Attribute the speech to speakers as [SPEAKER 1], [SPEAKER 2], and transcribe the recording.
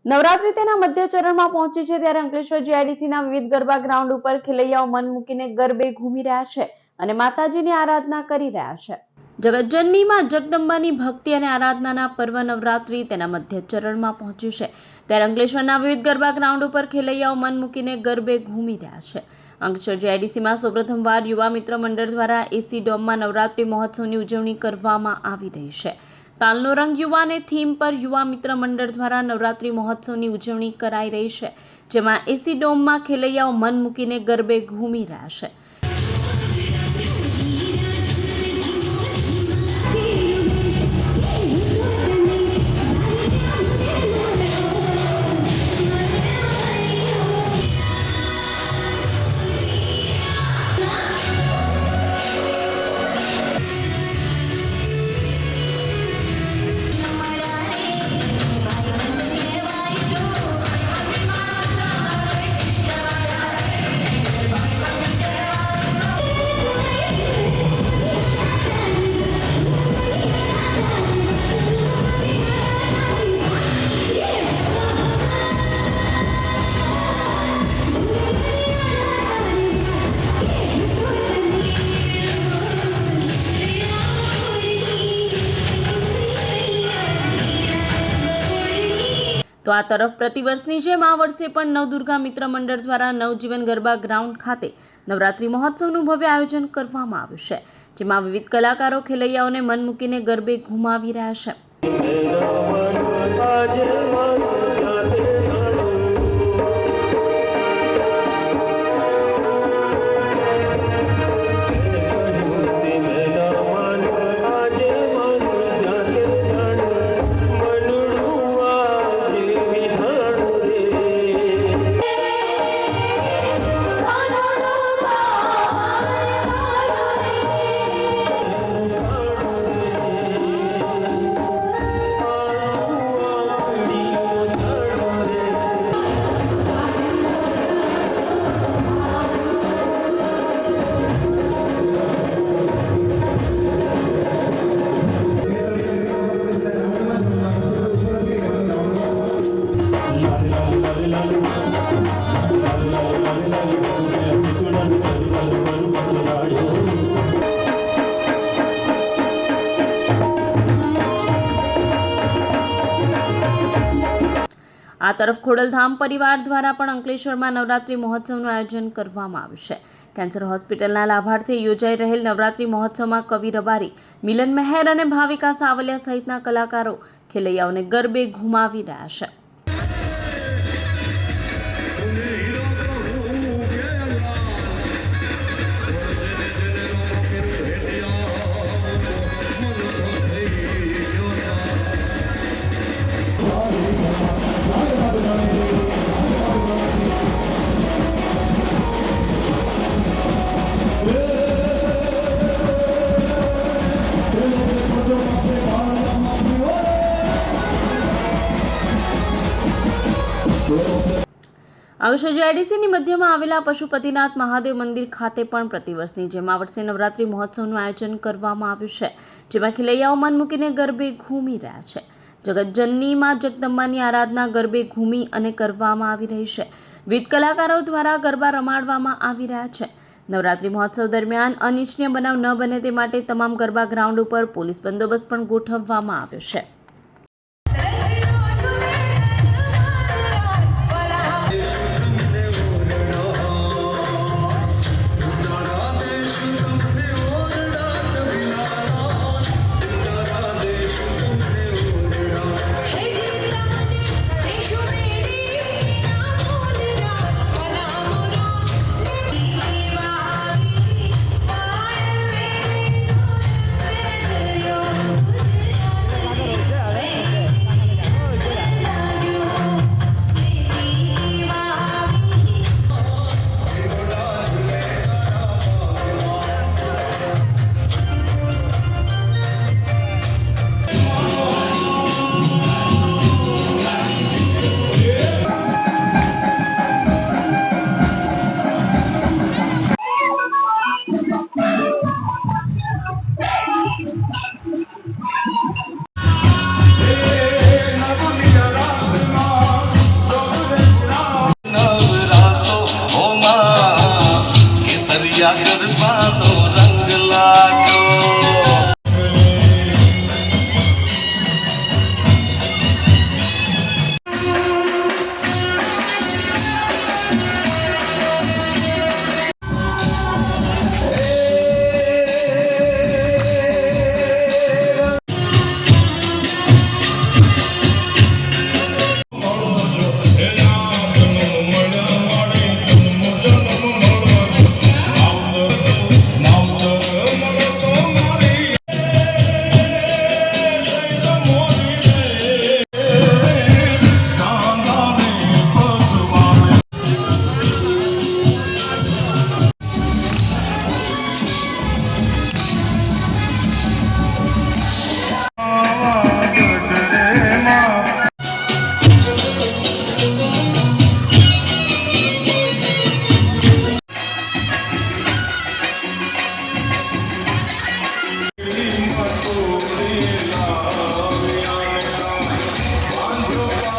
[SPEAKER 1] નવરાત્રી તેના મધ્ય ચરણમાં પહોંચી છે ત્યારે અંકલેશ્વર જીઆઈડીસીના વિવિધ ગરબા ગ્રાઉન્ડ ઉપર ખેલૈયાઓ મન મૂકીને ગરબે ઘૂમી રહ્યા છે અને માતાજીની આરાધના કરી રહ્યા છે। જગતજનની માં જગદંબાની ભક્તિ અને આરાધનાના પર્વ નવરાત્રી તેના મધ્ય ચરણમાં પહોંચ્યું છે ત્યારે અંકલેશ્વરના વિવિધ ગરબા ગ્રાઉન્ડ ઉપર ખેલૈયાઓ મન મૂકીને ગરબે ઘૂમી રહ્યા છે। અંકલેશ્વર જીઆઈડીસીમાં સૌપ્રથમવાર યુવા મિત્ર મંડળ દ્વારા એસી ડોમમાં નવરાત્રી મહોત્સવની ઉજવણી કરવામાં આવી રહી છે। તાલનો રંગ યુવાને થીમ પર યુવા મિત્ર મંડળ દ્વારા નવરાત્રી મહોત્સવની ઉજવણી કરાઈ રહી છે, જેમાં એસી ડોમમાં ખેલૈયાઓ મન મૂકીને ગરબે ઘૂમી રહ્યા છે। તો આ તરફ પ્રતિવર્ષની જેમ આ વર્ષે પણ નવદુર્ગા મિત્ર મંડળ દ્વારા નવજીવન ગરબા ગ્રાઉન્ડ ખાતે નવરાત્રી મહોત્સવનું ભવ્ય આયોજન કરવામાં આવ્યું છે, જેમાં વિવિધ કલાકારો ખેલૈયાઓને મન મૂકીને ગરબે ઘુમાવી રહ્યા છે। આ તરફ ખોડલધામ પરિવાર દ્વારા પણ અંકલેશ્વરમાં નવરાત્રી મહોત્સવનું આયોજન કરવામાં આવ્યું છે। કેન્સર હોસ્પિટલના લાભાર્થે યોજાઈ રહેલ નવરાત્રી મહોત્સવમાં કવિ રબારી, મિલન મહેર અને ભાવિકા સાવલિયા સહિતના કલાકારો ખેલૈયાઓને ગરબે ઘુમાવી રહ્યા છે। અંકલેશ્વર જીઆઈડીસીની મધ્યમાં આવેલા પશુપતિનાથ મહાદેવ મંદિર ખાતે પણ પ્રતિવર્ષની જેમ આ વર્ષે નવરાત્રી મહોત્સવનું આયોજન કરવામાં આવ્યું છે, જેમાં ખેલૈયાઓ મન મૂકીને ગરબે ઘૂમી રહ્યા છે। જગતજનની માં જગદંબાની આરાધના ગરબે ઘૂમી અને કરવામાં આવી રહી છે। વિવિધ કલાકારો દ્વારા ગરબા રમાડવામાં આવી રહ્યા છે। નવરાત્રી મહોત્સવ દરમિયાન અનિચ્છનીય બનાવ ન બને તે માટે તમામ ગરબા ગ્રાઉન્ડ ઉપર પોલીસ બંદોબસ્ત પણ ગોઠવવામાં આવ્યો છે।